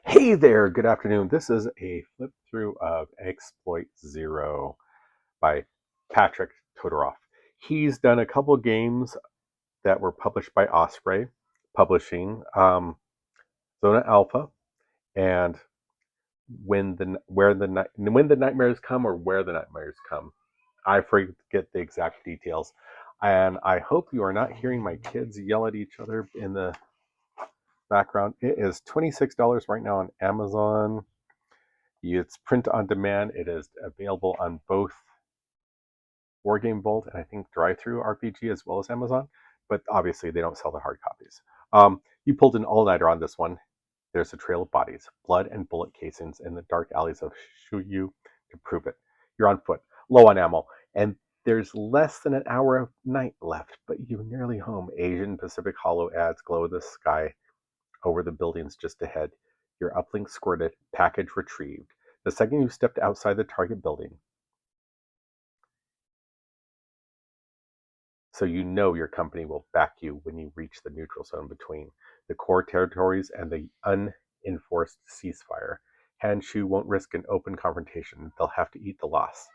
Hey there, good afternoon. This is a flip through of Exploit Zero by Patrick Todoroff. He's done a couple games that were published by Osprey Publishing, Zona Alpha, and when the nightmares come or where the nightmares come. I forget the exact details, and I hope you are not hearing my kids yell at each other in the background. It is $26 right now on Amazon. It's print on demand. It is available on both Wargame Vault and I think Drive-Thru RPG as well as Amazon, but obviously they don't sell the hard copies. You pulled an all-nighter on this one. There's a trail of bodies, blood and bullet casings in the dark alleys of Shuyu to prove it. You're on foot, low on ammo, and there's less than an hour of night left, but you're nearly home. Asian Pacific Hollow ads glow in the sky over the buildings just ahead. Your uplink squirted, package retrieved. The second you stepped outside the target building, so you know your company will back you when you reach the neutral zone between the core territories and the unenforced ceasefire. Hanshu won't risk an open confrontation. They'll have to eat the loss.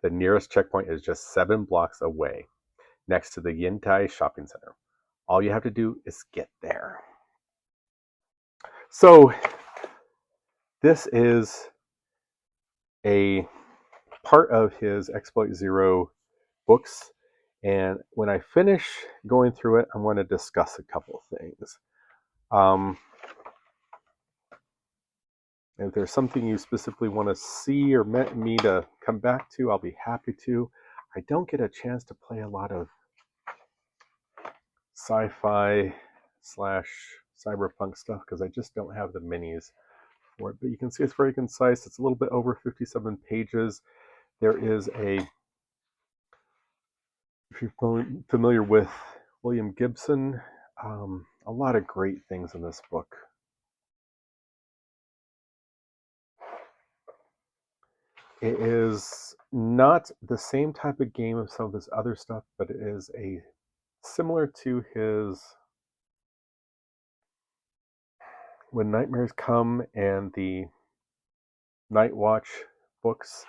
The nearest checkpoint is just 7 blocks away, next to the Yintai shopping center. All you have to do is get there. So, this is a part of his Exploit Zero books. And when I finish going through it, I'm going to discuss a couple of things. If there's something you specifically want to see or me to come back to, I'll be happy to. I don't get a chance to play a lot of sci-fi / cyberpunk stuff because I just don't have the minis for it. But you can see it's very concise. It's a little bit over 57 pages. There is if you're familiar with William Gibson, a lot of great things in this book. It is not the same type of game of some of his other stuff, but it is similar to his When Nightmares Come and the Night Watch books,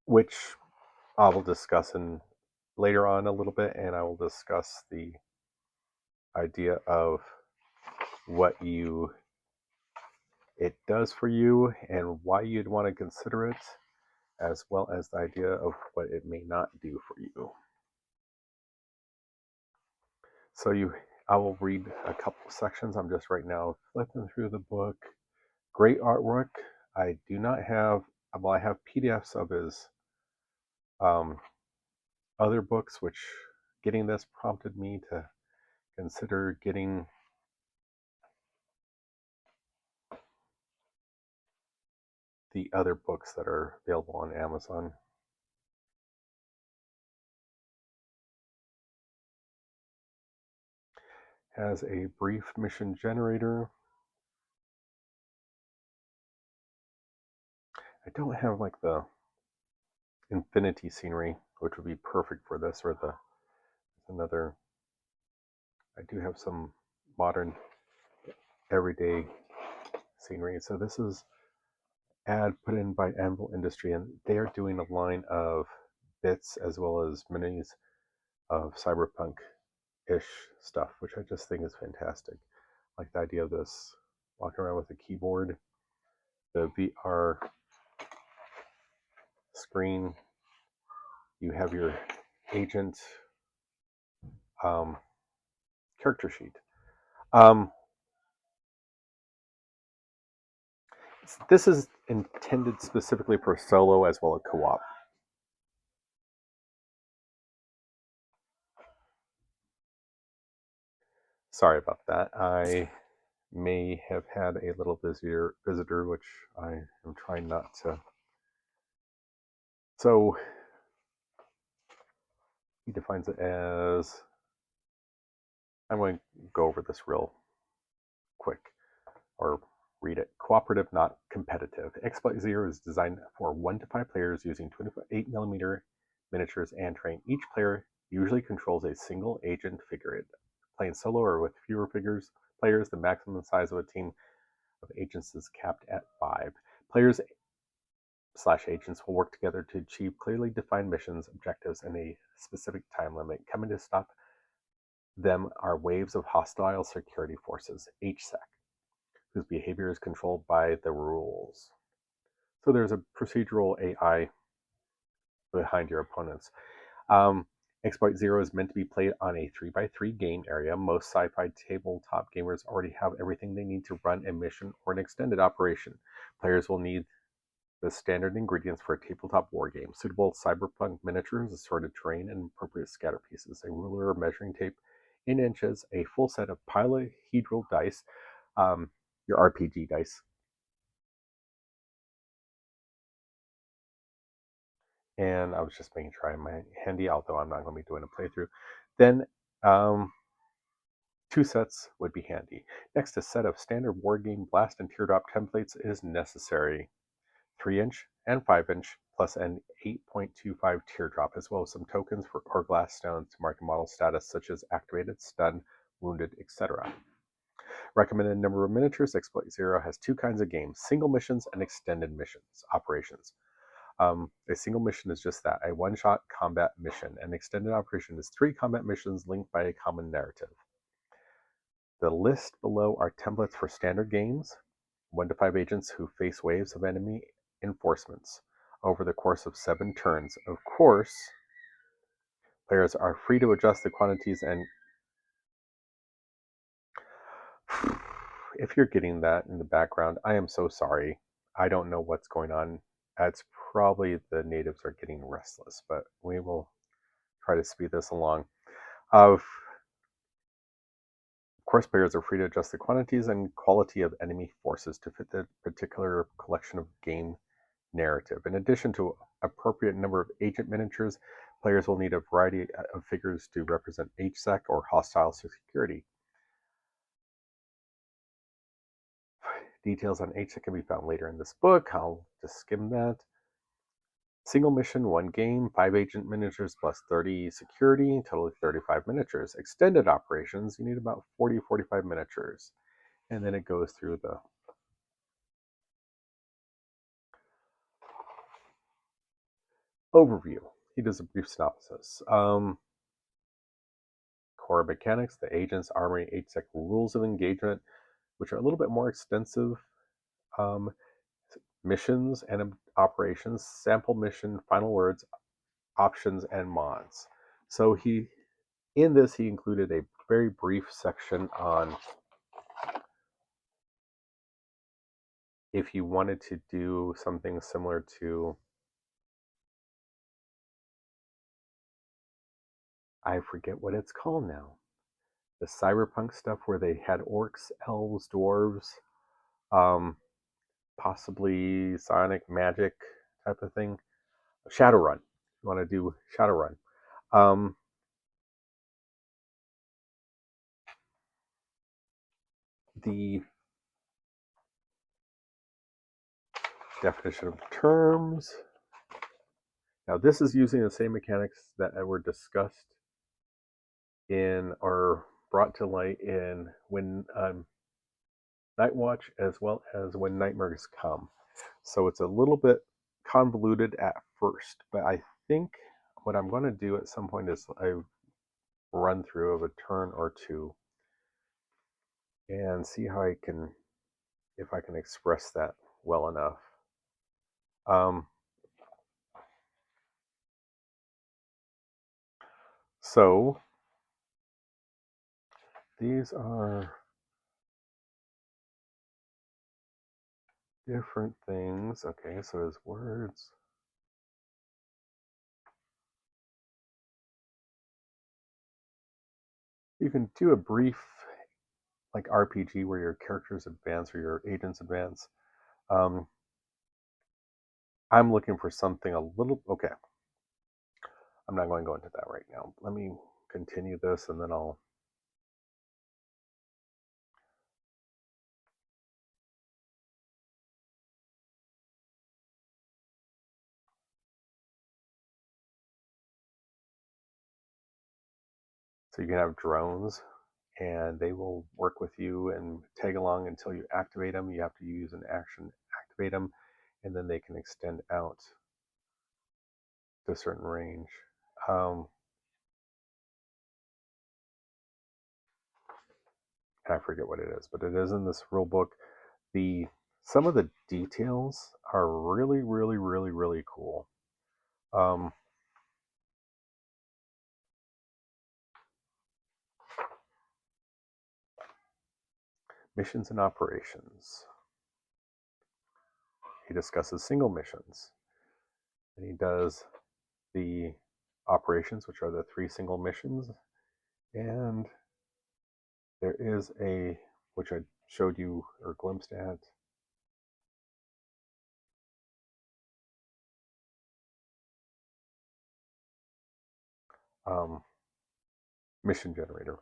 which I will discuss later on a little bit, and I will discuss the idea of what it does for you and why you'd want to consider it, as well as the idea of what it may not do for you. So I will read a couple sections. I'm just right now flipping through the book. Great artwork. I do not have, well, I have PDFs of his other books, which getting this prompted me to consider getting the other books that are available on Amazon. Has a brief mission generator. I don't have like the infinity scenery, which would be perfect for this, or another. I do have some modern everyday scenery. So this is ad put in by Anvil Industry, and they are doing a line of bits as well as minis of cyberpunk-ish stuff, which I just think is fantastic. Like the idea of this walking around with a keyboard, the VR screen, you have your agent character sheet. This is intended specifically for solo as well as co-op. Sorry about that. I may have had a little visitor, which I am trying not to. So he defines it as, I'm going to go over this real quick, or read it. Cooperative, not competitive. Exploit Zero is designed for 1 to 5 players using 28mm miniatures and terrain. Each player usually controls a single agent figure. Playing solo or with fewer figures players. The maximum size of a team of agents is capped at 5. Players/agents will work together to achieve clearly defined missions, objectives, and a specific time limit. Coming to stop them are waves of hostile security forces, HSEC, whose behavior is controlled by the rules. So there's a procedural AI behind your opponents. Exploit Zero is meant to be played on a 3x3 game area. Most sci-fi tabletop gamers already have everything they need to run a mission or an extended operation. Players will need the standard ingredients for a tabletop war game: suitable cyberpunk miniatures, assorted terrain, and appropriate scatter pieces, a ruler or measuring tape in inches, a full set of polyhedral dice, your RPG dice, and I was just making sure I have my handy, although I'm not going to be doing a playthrough. Then 2 sets would be handy. Next, a set of standard wargame blast and teardrop templates is necessary. 3-inch and 5-inch, plus an 8.25 teardrop, as well as some tokens for Hourglass stones to mark model status such as activated, stunned, wounded, etc. Recommended number of miniatures: Exploit Zero has 2 kinds of games: single missions and extended missions operations. A single mission is just that, a one-shot combat mission. An extended operation is 3 combat missions linked by a common narrative. The list below are templates for standard games: 1 to 5 agents who face waves of enemy enforcements over the course of 7 turns. Of course, players are free to adjust the quantities, and if you're getting that in the background, I am so sorry. I don't know what's going on. It's probably the natives are getting restless, but we will try to speed this along. Of course, players are free to adjust the quantities and quality of enemy forces to fit the particular collection of game narrative. In addition to appropriate number of agent miniatures, players will need a variety of figures to represent HSEC or hostile security. Details on HSEC can be found later in this book. I'll just skim that. Single mission, 1 game, 5 agent miniatures plus 30 security, totally 35 miniatures. Extended operations, you need about 40-45 miniatures. And then it goes through the overview. He does a brief synopsis. Core mechanics: the agents, armory, HSEC rules of engagement, which are a little bit more extensive. Missions and operations, sample mission, final words, options, and mods. So he included a very brief section on if you wanted to do something similar to, I forget what it's called now, the cyberpunk stuff where they had orcs, elves, dwarves, possibly sonic magic type of thing. Shadowrun. You want to do Shadowrun. The definition of terms. Now, this is using the same mechanics that were discussed in or brought to light in When Night Watch, as well as When Nightmares Come. So it's a little bit convoluted at first, but I think what I'm going to do at some point is a run through of a turn or two and see how if I can express that well enough. So these are different things. Okay, so his words. You can do a brief like RPG where your characters advance or your agents advance. I'm looking for something a little, okay. I'm not going to go into that right now. Let me continue this and then I'll. So you can have drones and they will work with you and tag along until you activate them. You have to use an action, activate them, and then they can extend out to a certain range. I forget what it is, but it is in this rule book. Some of the details are really, really, really, really cool. Missions and operations. He discusses single missions, and he does the operations, which are the 3 single missions, and there is a, which I showed you or glimpsed at, mission generator.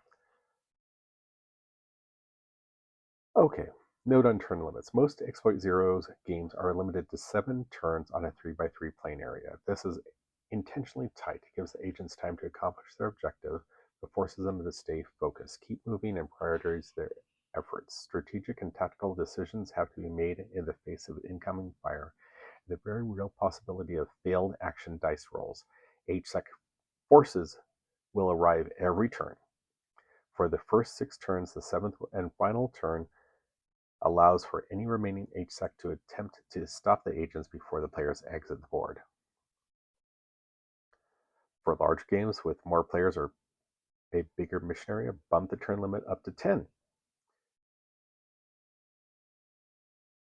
Okay, note on turn limits. Most Exploit Zero's games are limited to 7 turns on a 3x3 plane area. This is intentionally tight. It gives the agents time to accomplish their objective, but forces them to stay focused, keep moving, and prioritize their efforts. Strategic and tactical decisions have to be made in the face of incoming fire, and the very real possibility of failed action dice rolls. HSEC forces will arrive every turn. For the first 6 turns, the 7th and final turn allows for any remaining HSEC to attempt to stop the agents before the players exit the board. For large games with more players or a bigger mission area, bump the turn limit up to 10.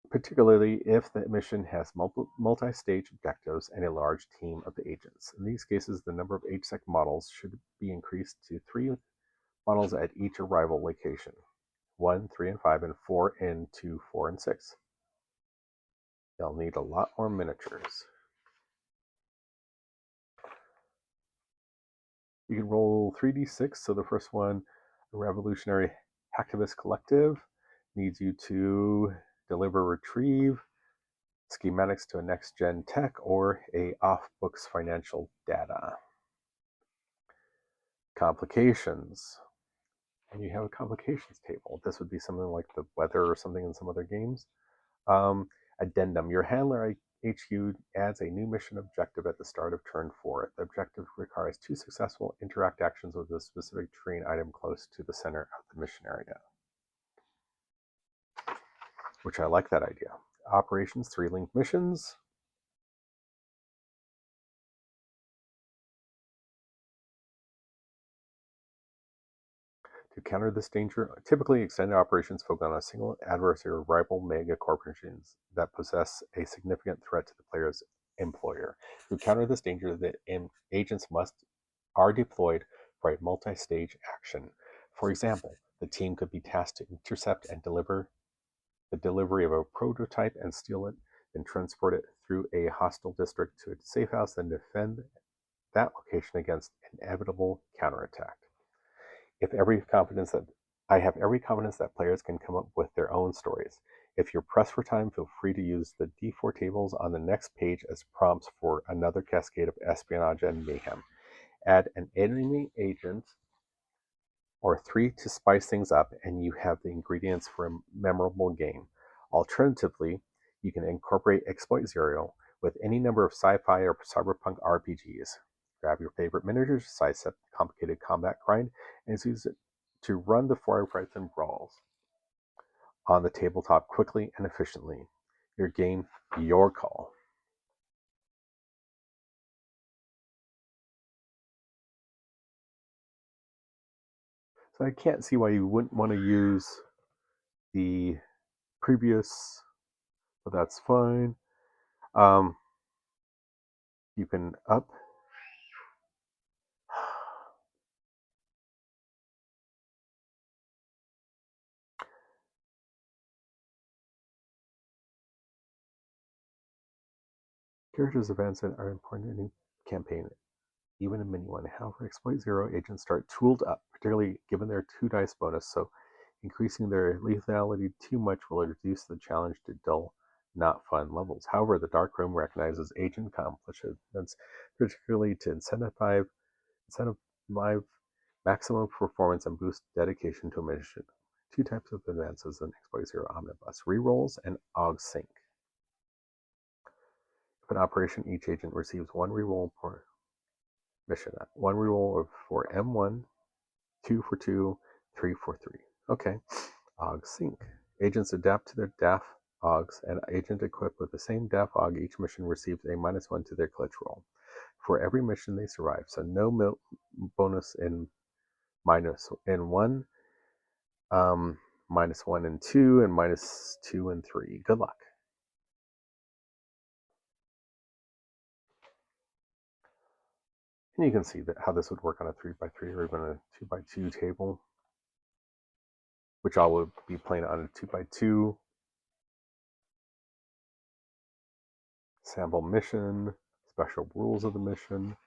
Particularly if the mission has multi-stage objectives and a large team of agents. In these cases, the number of HSEC models should be increased to 3 models at each arrival location. 1, 3, and 5, and 4 in 2, 4, and 6. They'll need a lot more miniatures. You can roll 3d6. So the first one, a revolutionary hacktivist collective, needs you to deliver, retrieve schematics to a next-gen tech or a off-books financial data. Complications. And you have a complications table. This would be something like the weather or something in some other games. Addendum. Your handler HQ adds a new mission objective at the start of turn 4. The objective requires 2 successful interact actions with a specific terrain item close to the center of the mission area. Which I like that idea. Operations, 3 linked missions. To counter this danger, typically extended operations focus on a single adversary or rival mega corporations that possess a significant threat to the player's employer. To counter this danger, the agents are deployed for a multi-stage action. For example, the team could be tasked to intercept and deliver the delivery of a prototype and steal it, then transport it through a hostile district to a safe house, then defend that location against inevitable counterattack. I have every confidence that players can come up with their own stories. If you're pressed for time, feel free to use the D4 tables on the next page as prompts for another cascade of espionage and mayhem. Add an enemy agent or 3 to spice things up, and you have the ingredients for a memorable game. Alternatively, you can incorporate Exploit Zero with any number of sci-fi or cyberpunk RPGs. Grab your favorite miniatures, sidestep the complicated combat grind, and use it to run the firefights and brawls on the tabletop quickly and efficiently. Your game, your call. So I can't see why you wouldn't want to use the previous, but that's fine. You can up. Characters' events are important in a campaign, even a mini one. However, Exploit Zero agents start tooled up, particularly given their 2 dice bonus, so increasing their lethality too much will reduce the challenge to dull, not fun levels. However, the Dark Room recognizes agent accomplishments, particularly to incentivize Maximum performance and boost dedication to a mission. 2 types of advances in Exploit Zero Omnibus: rerolls and AUG sync. If an operation, each agent receives 1 reroll per mission. 1 reroll for M1, 2 for 2, 3 for 3. Okay. AUG sync. Agents adapt to their DAF AUGs. An agent equipped with the same DAF AUG each mission receives a -1 to their glitch roll for every mission they survive. So no bonus in minus in 1, -1 in 2, and -2 in 3. Good luck. And you can see that how this would work on a 3x3 or even a 2x2 table, which I will be playing on a 2x2. Sample mission, special rules of the mission.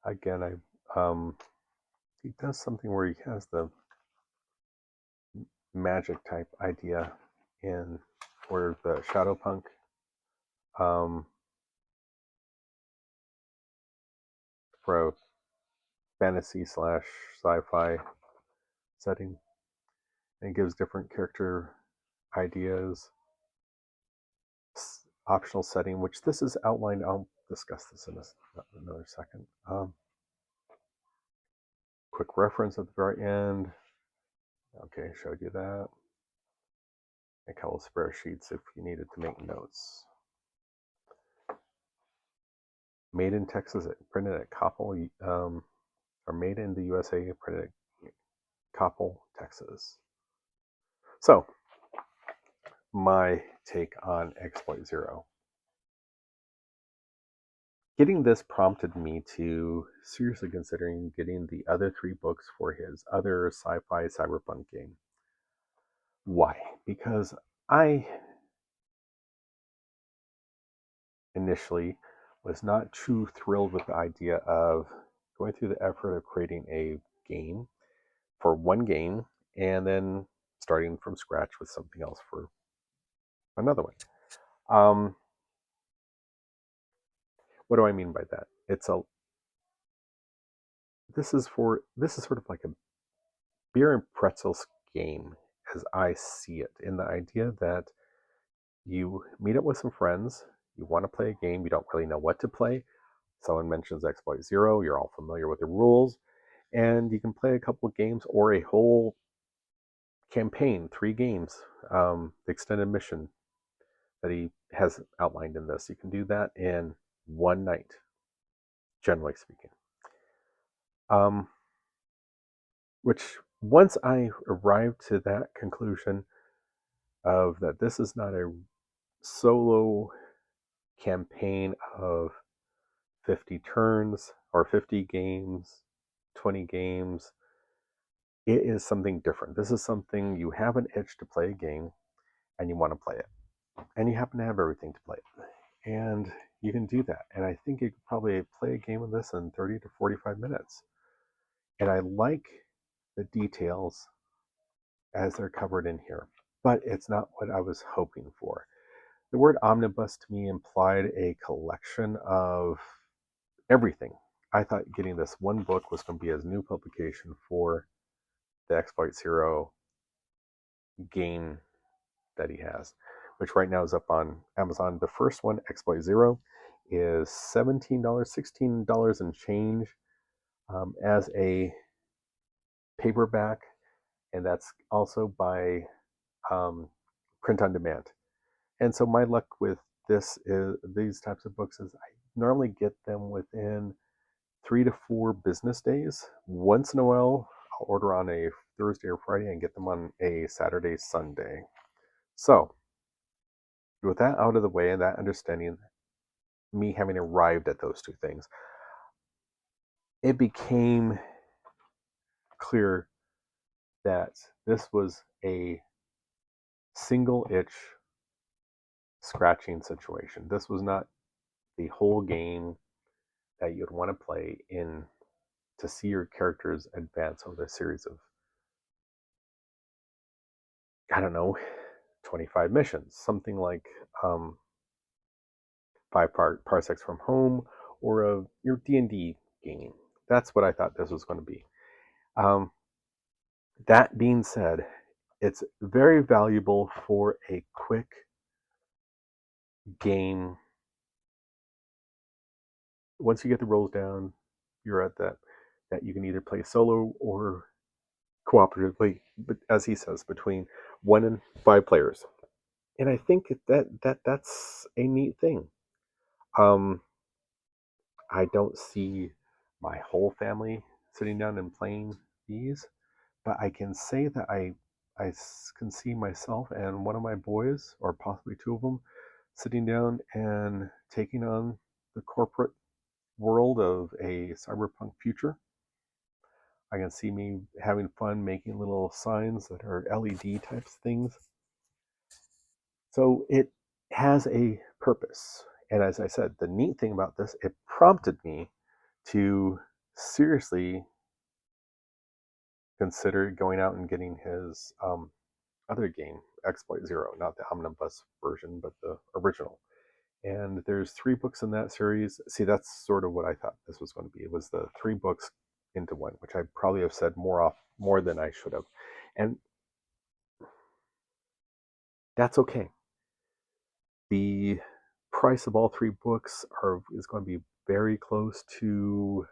Again, he does something where he has the magic type idea in or the shadow punk for a fantasy / sci-fi setting, and gives different character ideas, optional setting, which this is outlined. I'll discuss this in another second. Quick reference at the very end. Okay, showed you that. A couple of spare sheets if you needed to make notes. Made in Texas, printed at Coppell, or made in the USA, printed at Coppell, Texas. So, my take on Exploit Zero. Getting this prompted me to seriously considering getting the other 3 books for his other sci-fi cyberpunk game. Why? Because I initially was not too thrilled with the idea of going through the effort of creating a game for one game and then starting from scratch with something else for another one. What do I mean by that? This is sort of like a beer and pretzels game as I see it, in the idea that you meet up with some friends, you want to play a game, you don't really know what to play. Someone mentions Exploit Zero, you're all familiar with the rules, and you can play a couple of games or a whole campaign, 3 games, the extended mission that he has outlined in this. You can do that in one night, generally speaking. Which, once I arrived to that conclusion of that this is not a solo campaign of 50 turns or 50 games, 20 games, it is something different. This is something you have an itch to play a game and you want to play it. And you happen to have everything to play it. And you can do that. And I think you could probably play a game of this in 30 to 45 minutes. And I like the details as they're covered in here, but it's not what I was hoping for. The word omnibus to me implied a collection of everything. I thought getting this one book was going to be his new publication for the Exploit Zero game that he has, which right now is up on Amazon. The first one, Exploit Zero, is $17, $16 and change as a paperback, and that's also by print on demand. And so my luck with these types of books is I normally get them within 3 to 4 business days. Once in a while, I'll order on a Thursday or Friday and get them on a Saturday, Sunday. So, with that out of the way and that understanding, me having arrived at those 2 things, it became clear that this was a single itch scratching situation. This was not the whole game that you'd want to play in to see your characters advance over a series of, I don't know, 25 missions, something like 5 parsecs from home, or your D&D game. That's what I thought this was going to be. Um, that being said, it's very valuable for a quick game. Once you get the rolls down, you're at that you can either play solo or cooperatively, but as he says, between 1 and 5 players. And I think that's a neat thing. Um, I don't see my whole family sitting down and playing these, but I can say that I can see myself and one of my boys, or possibly two of them, sitting down and taking on the corporate world of a cyberpunk future. I can see me having fun making little signs that are LED types things. So it has a purpose. And as I said, the neat thing about this, it prompted me to seriously consider going out and getting his other game, Exploit Zero, not the Omnibus version, but the original. And there's 3 books in that series. See, that's sort of what I thought this was going to be. It was the 3 books into one, which I probably have said more than I should have. And that's okay. The price of all 3 books is going to be very close to,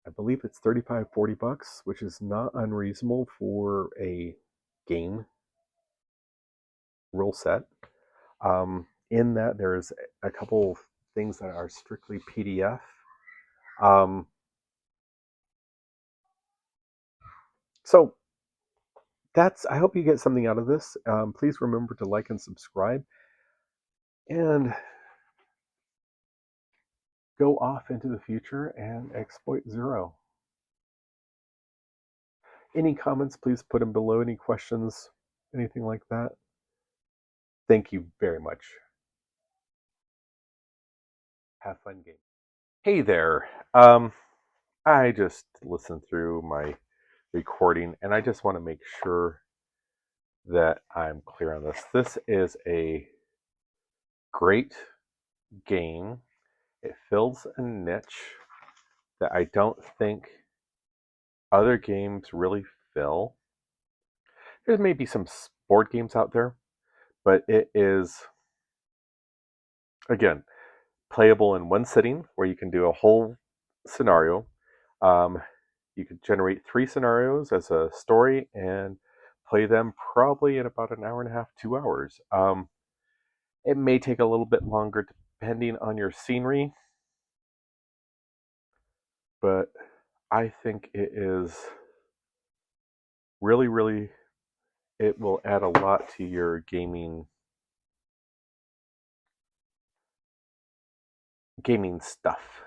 I believe it's 35, $40, which is not unreasonable for a game rule set. In that, there's a couple things that are strictly PDF. So I hope you get something out of this. Please remember to like and subscribe, and go off into the future and exploit Zero. Any comments, please put them below. Any questions, anything like that. Thank you very much. Have fun game. Hey there. I just listened through my recording, and I just want to make sure that I'm clear on this. This is a great game. It fills a niche that I don't think other games really fill. There may be some board games out there, but it is, again, playable in one sitting where you can do a whole scenario. You could generate 3 scenarios as a story and play them probably in about an hour and a half, 2 hours. It may take a little bit longer depending on your scenery, but I think it is really, really, it will add a lot to your gaming stuff.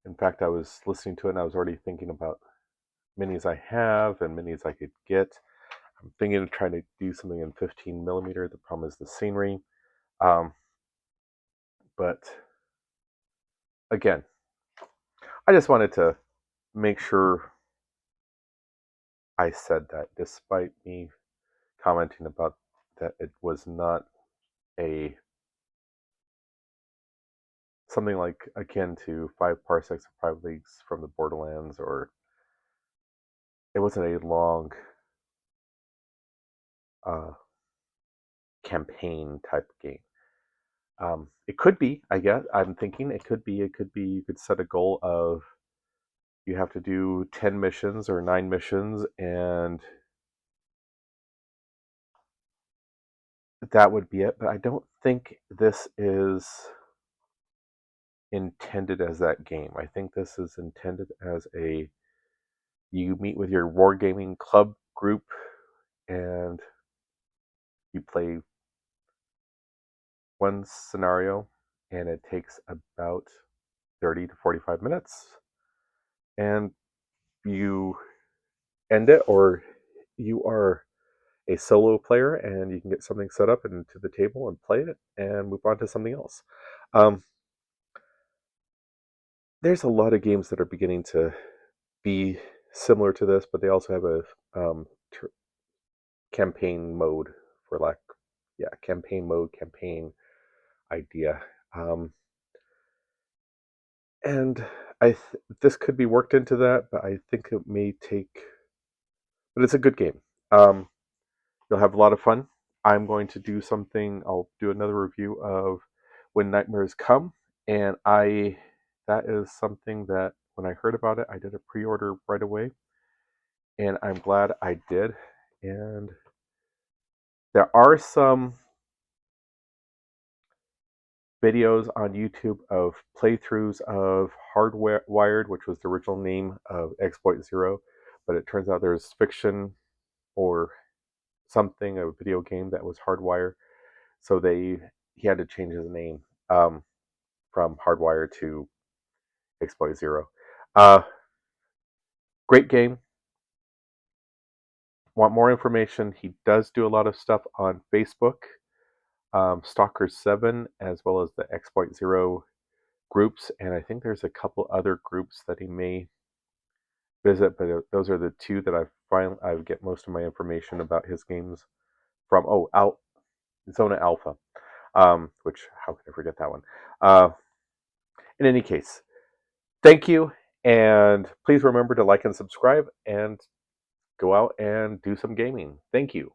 In fact, I was listening to it and I was already thinking about minis I have and minis I could get. I'm thinking of trying to do something in 15 millimeter. The problem is the scenery. But again, I just wanted to make sure I said that, despite me commenting about that it was not a something like akin to 5 parsecs of 5 leagues from the Borderlands, or it wasn't a long campaign type game. It could be, I guess. I'm thinking it could be. You could set a goal of you have to do 10 missions or 9 missions, and that would be it. But I don't think this is intended as that game. I think this is intended as you meet with your wargaming club group and you play one scenario, and it takes about 30 to 45 minutes, and you end it, or you are a solo player and you can get something set up and to the table and play it and move on to something else. There's a lot of games that are beginning to be similar to this, but they also have a campaign mode, for lack, yeah, campaign mode, campaign idea. Um, and this could be worked into that, but I think it may take. But it's a good game. Um, you'll have a lot of fun. I'm going to do something. I'll do another review of When Nightmares Come, and I that is something that when I heard about it, I did a pre-order right away, and I'm glad I did. And there are some videos on YouTube of playthroughs of Hardwired, which was the original name of Exploit Zero, but it turns out there's fiction or something, a video game that was Hardwire, so he had to change his name um, from Hardwire to Exploit Zero. Uh, Great game. Want more information? He does do a lot of stuff on Facebook, Stalker 7, as well as the Exploit Zero groups, and I think there's a couple other groups that he may visit, but those are the two that I get most of my information about his games from. Oh, Zona Alpha, which how could I forget that one? Uh, in any case, thank you, and please remember to like and subscribe, and go out and do some gaming. Thank you.